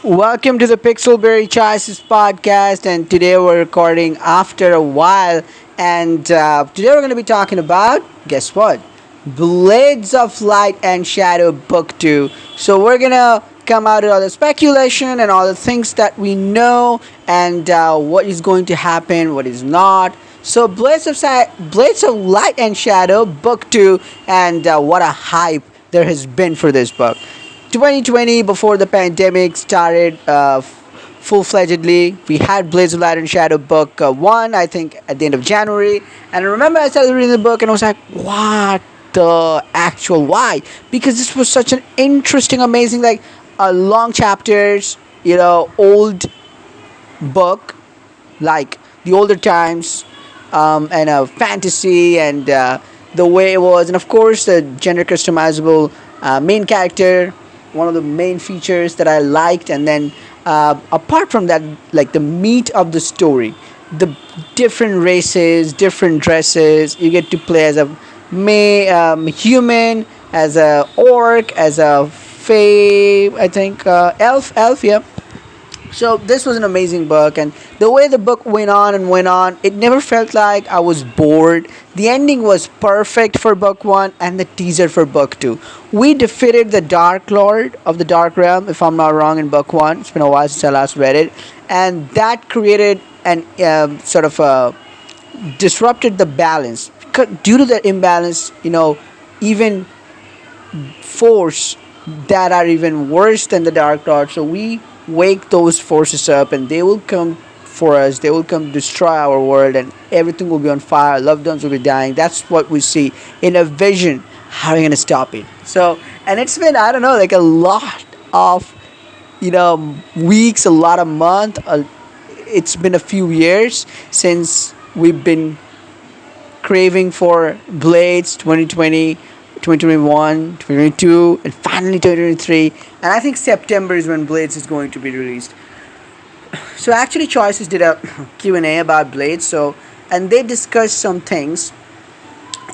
Welcome to the Pixelberry Choices podcast, and today we're recording after a while. And today we're going to be talking about, guess what? Blades of Light and Shadow Book 2. So we're going to come out with all the speculation and all the things that we know, and what is going to happen, what is not. So Blades of Light and Shadow Book 2, and what a hype there has been for this book. 2020, before the pandemic started full-fledgedly, we had Blades of Light and Shadow book 1, I think, at the end of January. And I remember I started reading the book and I was like, what the actual why? Because this was such an interesting, amazing, like, long chapters, old book, like the older times, and fantasy, and the way it was, and of course the gender customizable main character, one of the main features that I liked. And then apart from that, like the meat of the story, the different races, different dresses. You get to play as a human, as a orc, as a fae, I think, elf, yeah. So this was an amazing book, and the way the book went on and went on, it never felt like I was bored. The ending was perfect for book one, and the teaser for book two. We defeated the Dark Lord of the Dark Realm, if I'm not wrong, in book one. It's been a while since I last read it, and that created an sort of disrupted the balance. Due to the imbalance, even force that are even worse than the Dark Lord. So we wake those forces up, and they will come for us. They will come destroy our world, and everything will be on fire. Loved ones will be dying. That's what we see in a vision. How are you gonna stop it? So, and it's been, I don't know, like a lot of weeks, a lot of month. It's been a few years since we've been craving for Blades. 2020, 2021, 2022, and finally 2023. And I think September is when Blades is going to be released. So actually Choices did a Q&A about Blades, and they discussed some things,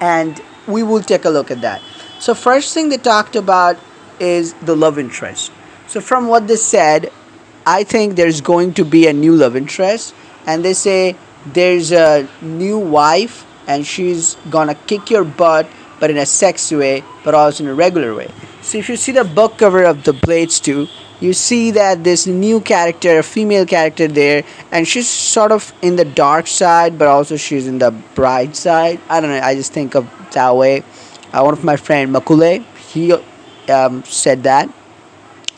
and we will take a look at that. So first thing they talked about is the love interest. So from what they said, I think there's going to be a new love interest, and they say there's a new wife, and she's gonna kick your butt, but in a sexy way, but also in a regular way. So if you see the book cover of the Blades 2, you see that this new character, a female character there, and she's sort of in the dark side, but also she's in the bright side. I don't know, I just think of that way. One of my friend Makule, he said that,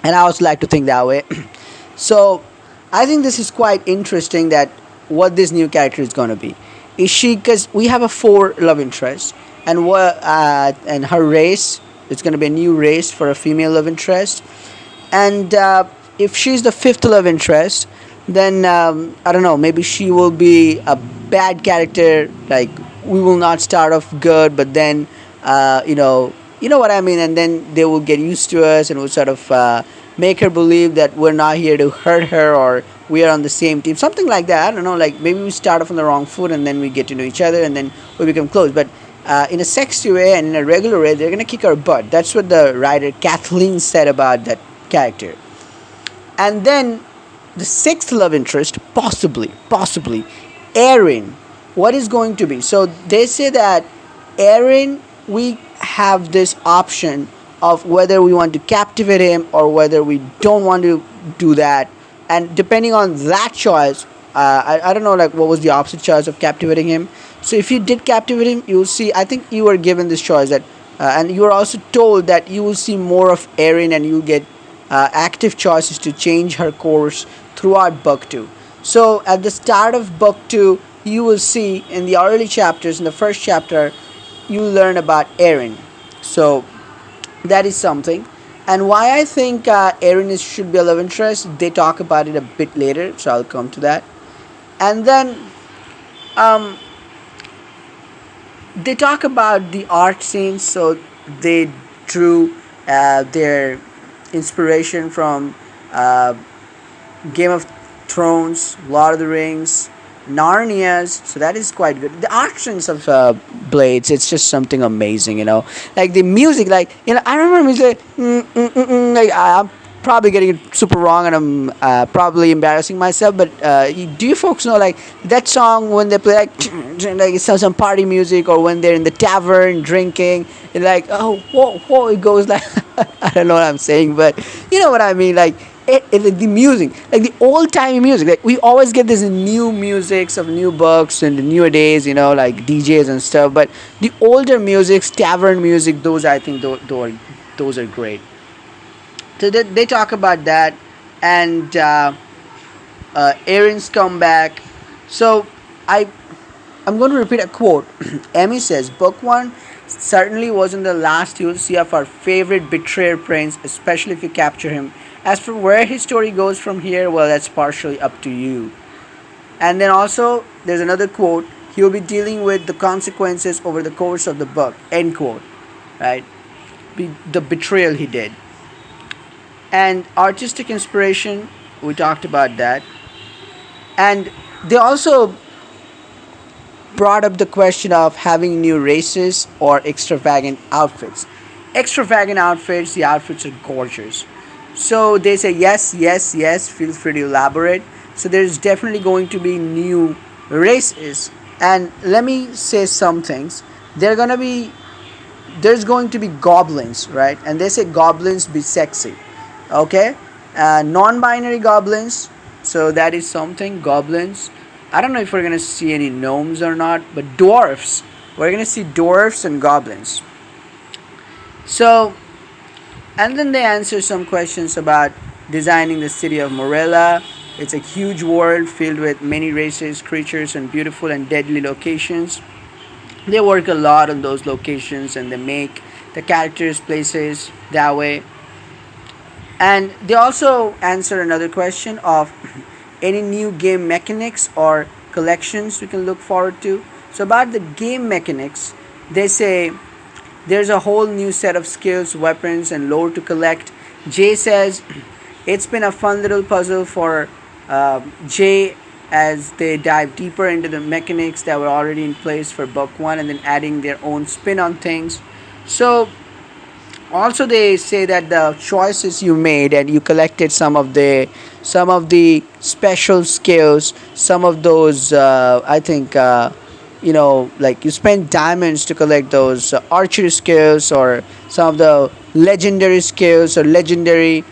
and I also like to think that way. So I think this is quite interesting, that what this new character is going to be. Is she, because we have a four love interest, and and her race, it's going to be a new race for a female love interest. And if she's the fifth love interest, then I don't know, maybe she will be a bad character. Like, we will not start off good, but then you know what I mean. And then they will get used to us, and will sort of make her believe that we're not here to hurt her, or we are on the same team, something like that. I don't know. Like, maybe we start off on the wrong foot, and then we get to know each other, and then we become close. But in a sexy way and in a regular way, they're gonna kick our butt. That's what the writer Kathleen said about that character. And then the sixth love interest, possibly, Aaron. What is going to be? So they say that Aaron, we have this option of whether we want to captivate him or whether we don't want to do that. And depending on that choice, I don't know, like, what was the opposite choice of captivating him. So if you did captivate him, you will see, I think you were given this choice, that and you were also told that you will see more of Erin, and you'll get active choices to change her course throughout book 2. So at the start of book 2, you will see in the early chapters, in the first chapter, you learn about Erin. So that is something. And why I think Erin should be a love interest, they talk about it a bit later, so I'll come to that. And then um, they talk about the art scenes. So they drew their inspiration from uh, Game of Thrones, Lord of the Rings, Narnia's. So that is quite good. The art scenes of Blades, it's just something amazing. Like the music, like I remember music, like probably getting it super wrong, and I'm probably embarrassing myself. But do you folks know like that song when they play like it's some party music, or when they're in the tavern drinking, and like oh whoa whoa it goes like I don't know what I'm saying, but you know what I mean. Like the music, like the old timey music. Like we always get this new musics of new books and the newer days, like DJs and stuff. But the older musics, tavern music, those I think those are great. So they talk about that, and Aaron's comeback. So I I'm going to repeat a quote. Emmy says, "Book one certainly wasn't the last you'll see of our favorite betrayer prince, especially if you capture him. As for where his story goes from here, well, that's partially up to you." And then also, there's another quote. He'll be dealing with the consequences over the course of the book. End quote. Right? The betrayal he did. And artistic inspiration, we talked about that. And they also brought up the question of having new races or extravagant outfits. Extravagant outfits, the outfits are gorgeous. So they say yes, yes, yes, feel free to elaborate. So there's definitely going to be new races. And let me say some things. They're gonna be there's going to be goblins, right? And they say goblins be sexy. Okay? Non-binary goblins. So that is something. Goblins. I don't know if we're gonna see any gnomes or not, but dwarfs. We're gonna see dwarfs and goblins. So, and then they answer some questions about designing the city of Morella. It's a huge world filled with many races, creatures, and beautiful and deadly locations. They work a lot on those locations, and they make the characters places that way. And they also answer another question of any new game mechanics or collections we can look forward to. So about the game mechanics, they say there's a whole new set of skills, weapons, and lore to collect. Jay says it's been a fun little puzzle for Jay as they dive deeper into the mechanics that were already in place for book one, and then adding their own spin on things. So also they say that the choices you made, and you collected some of the special skills, some of those I think like you spent diamonds to collect those archery skills, or some of the legendary skills, or legendary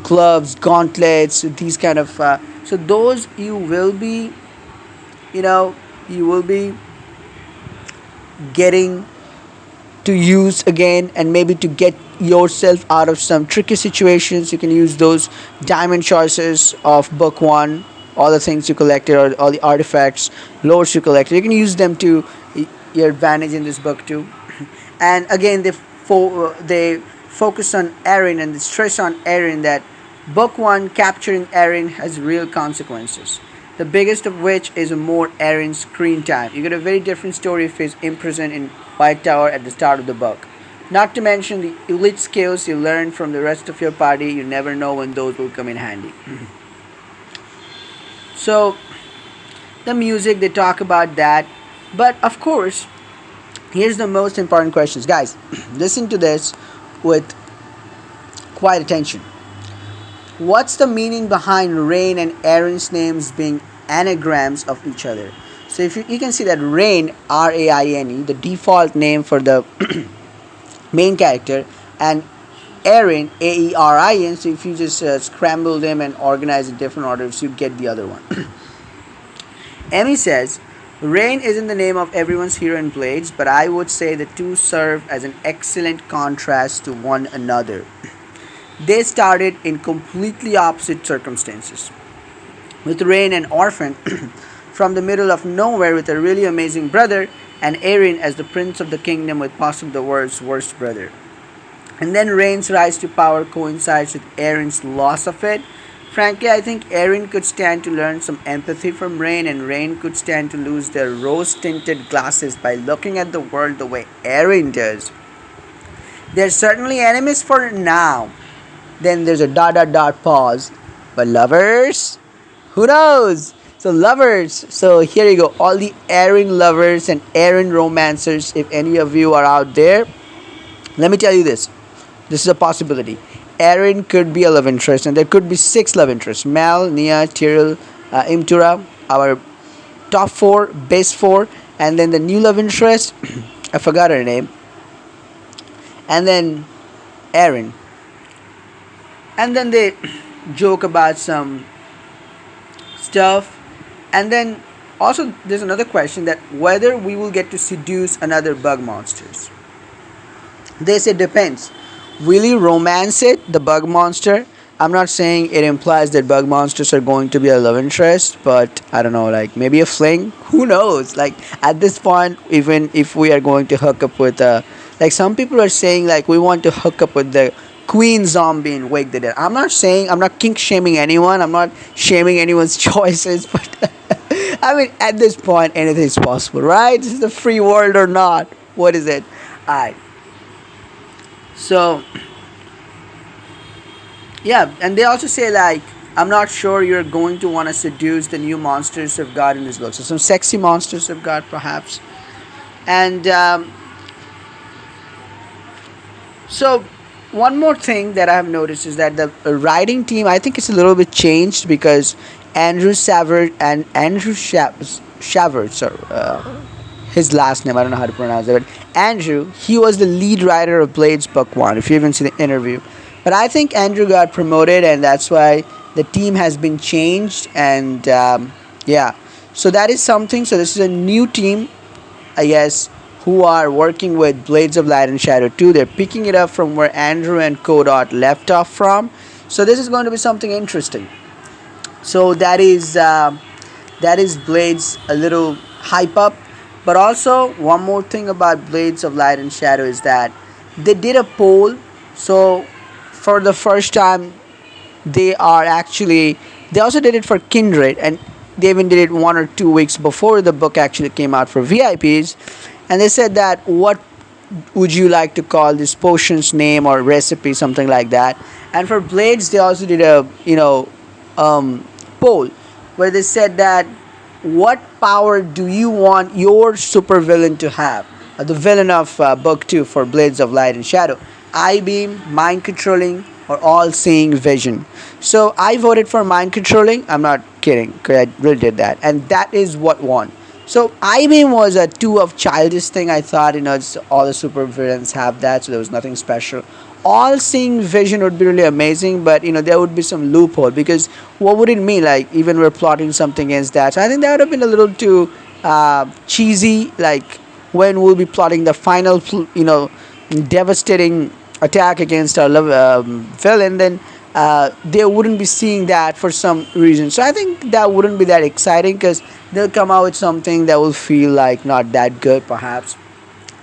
gloves, gauntlets, these kind of so those you will be getting to use again, and maybe to get yourself out of some tricky situations. You can use those diamond choices of book one, all the things you collected, or all the artifacts, lores you collected. You can use them to your advantage in this book too. And again, they focus on Erin, and they stress on Erin that book one capturing Erin has real consequences. The biggest of which is a more Erin screen time. You get a very different story if he's imprisoned in White Tower at the start of the book. Not to mention the elite skills you learn from the rest of your party. You never know when those will come in handy. So the music, they talk about that. But of course, here's the most important questions. Guys, listen to this with quiet attention. What's the meaning behind Rain and Aaron's names being anagrams of each other? So if you can see that Rain, Raine, the default name for the main character, and Aaron, Aerin. So if you just scramble them and organize in different orders, you get the other one. Emmy says, Rain isn't the name of everyone's hero in Blades, but I would say the two serve as an excellent contrast to one another. They started in completely opposite circumstances. With Rain an orphan from the middle of nowhere with a really amazing brother, and Aaron as the prince of the kingdom with possibly the world's worst brother. And then Rain's rise to power coincides with Aaron's loss of it. Frankly, I think Aaron could stand to learn some empathy from Rain, and Rain could stand to lose their rose tinted glasses by looking at the world the way Aaron does. They're certainly enemies for now. Then there's a dot dot dot pause. But lovers? Who knows? So lovers. So here you go. All the Aaron lovers and Aaron romancers, if any of you are out there, let me tell you this. This is a possibility. Eren could be a love interest, and there could be six love interests: Mel, Nia, Tyrell, Imtura, our top four, base four, and then the new love interest. I forgot her name, and then Eren, and then they joke about some stuff, and then also there's another question that whether we will get to seduce another bug monsters. They say depends. Will you romance it, the bug monster? I'm not saying it implies that bug monsters are going to be a love interest, but I don't know, like maybe a fling. Who knows? Like at this point, even if we are going to hook up with like some people are saying, like we want to hook up with the queen zombie in Wake the Dead. I'm not saying I'm not kink shaming anyone. I'm not shaming anyone's choices, but I mean at this point anything is possible, right? This is a free world or not? What is it? Alright. So yeah, and they also say like I'm not sure you're going to want to seduce the new monsters of God in this book. So some sexy monsters of God perhaps. And so one more thing that I have noticed is that the writing team, I think it's a little bit changed because Andrew Shavert, sorry, his last name I don't know how to pronounce it, but Andrew, he was the lead writer of Blades Book One. If you even see the interview, but I think Andrew got promoted, and that's why the team has been changed. And yeah, so that is something. So this is a new team, I guess, who are working with Blades of Light and Shadow 2. They're picking it up from where Andrew and Kodot left off from. So this is going to be something interesting. So that is Blades a little hype up. But also one more thing about Blades of Light and Shadow is that they did a poll. So for the first time, they also did it for Kindred, and they even did it 1 or 2 weeks before the book actually came out for VIPs. And they said that what would you like to call this potion's name or recipe, something like that. And for Blades, they also did a poll where they said that what power do you want your supervillain to have? The villain of book 2 for Blades of Light and Shadow. I beam, mind controlling, or all seeing vision. So I voted for mind controlling. I'm not kidding, because I really did that. And that is what won. So I beam was a two of childish thing. I thought, all the supervillains have that, so there was nothing special. All seeing vision would be really amazing, but there would be some loophole, because what would it mean? Like even we're plotting something against that. So I think that would have been a little too cheesy. Like when we'll be plotting the final, devastating attack against our villain, then they wouldn't be seeing that for some reason. So I think that wouldn't be that exciting, because they'll come out with something that will feel like not that good, perhaps.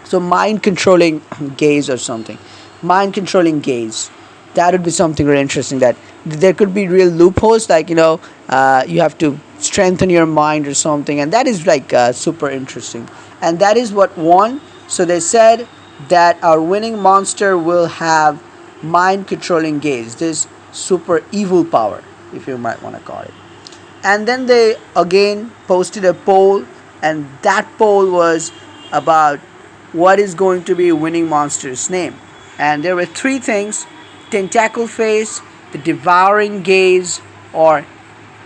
So mind controlling gaze or something. Mind controlling gaze. That would be something really interesting. That there could be real loopholes, like you have to strengthen your mind or something, and that is like super interesting. And that is what won. So they said that our winning monster will have mind controlling gaze, this super evil power, if you might want to call it. And then they again posted a poll, and that poll was about what is going to be winning monster's name. And there were three things: tentacle face, the devouring gaze, or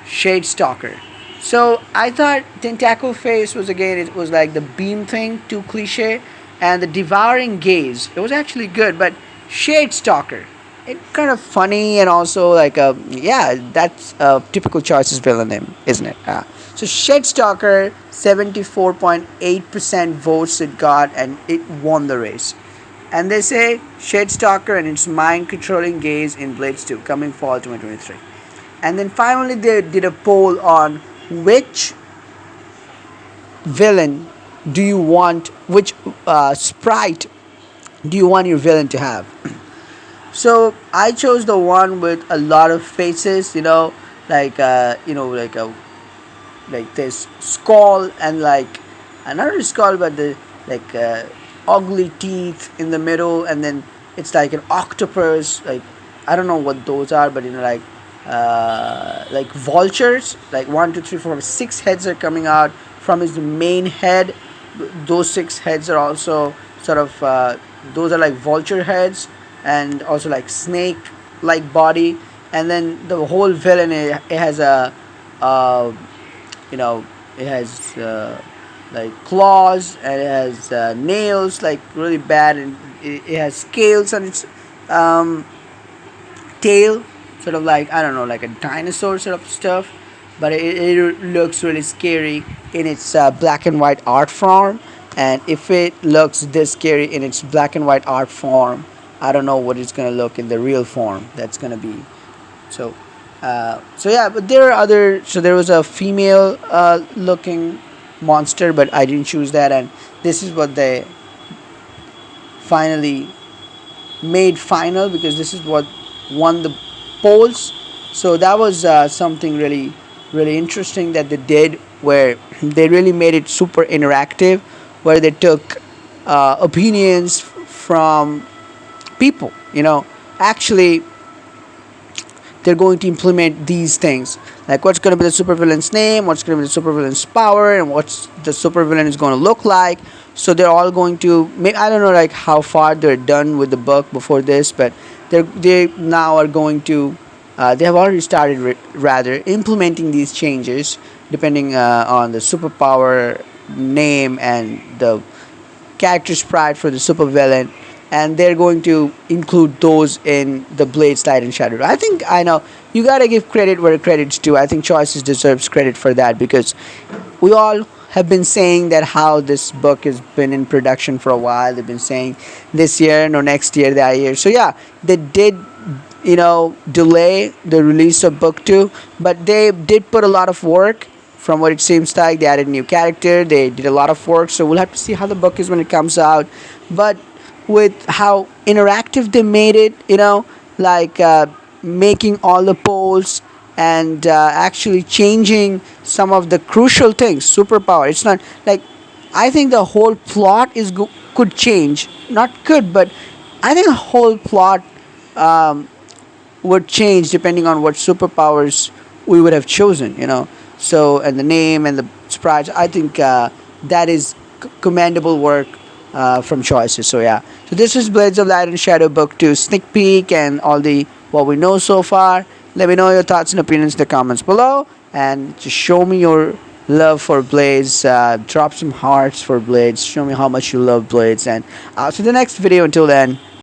shade stalker. So I thought tentacle face was, again, it was like the beam thing, too cliche, and the devouring gaze, it was actually good, but shade stalker, it kind of funny, and also like that's a typical choices villain name, isn't it? So shade stalker, 74.8% votes it got, and it won the race. And they say shade stalker and its mind controlling gaze in Blades 2 coming fall 2023. And then finally they did a poll on which villain do you want, which sprite do you want your villain to have. So I chose the one with a lot of faces, like this skull, and like another skull, but the like ugly teeth in the middle, and then it's like an octopus. Like I don't know what those are, but like vultures. Like 1, 2, 3, 4, 5, 6 heads are coming out from his main head. Those 6 heads are also sort of those are like vulture heads, and also like snake like body, and then the whole villain, it has a uh, you know it has like claws, and it has nails like really bad, and it has scales on its um, tail, sort of like, I don't know, like a dinosaur sort of stuff. But it looks really scary in its black and white art form. And if it looks this scary in its black and white art form, I don't know what it's gonna look in the real form. That's gonna be so. So yeah, but there are other. So there was a female looking monster, but I didn't choose that. And this is what they finally made final, because this is what won the polls. So that was something really interesting that they did, where they really made it super interactive, where they took opinions from people. Actually, they're going to implement these things, like what's going to be the supervillain's name, what's going to be the supervillain's power, and what's the supervillain is going to look like. So they're all going to I don't know like how far they're done with the book before this, but they now are going to they have already started rather implementing these changes, depending on the superpower name and the character sprite for the supervillain, and they're going to include those in the Blades Light and Shadow. I think, I know, you gotta give credit where credit's due. I think Choices deserves credit for that, because we all have been saying that how this book has been in production for a while. They've been saying this year, no, next year, that year. So yeah, they did delay the release of book 2, but they did put a lot of work. From what it seems like, they added new character, they did a lot of work, so we'll have to see how the book is when it comes out. But with how interactive they made it, like making all the polls, and actually changing some of the crucial things, superpower, it's not like, I think the whole plot could change, not could, but I think the whole plot would change depending on what superpowers we would have chosen. So, and the name and the sprites, I think that is commendable work from Choices. So yeah, so this is Blades of Light and Shadow book 2 sneak peek, and all the what we know so far. Let me know your thoughts and opinions in the comments below, and just show me your love for Blades. Drop some hearts for Blades, show me how much you love Blades, and I'll see you in the next video. Until then,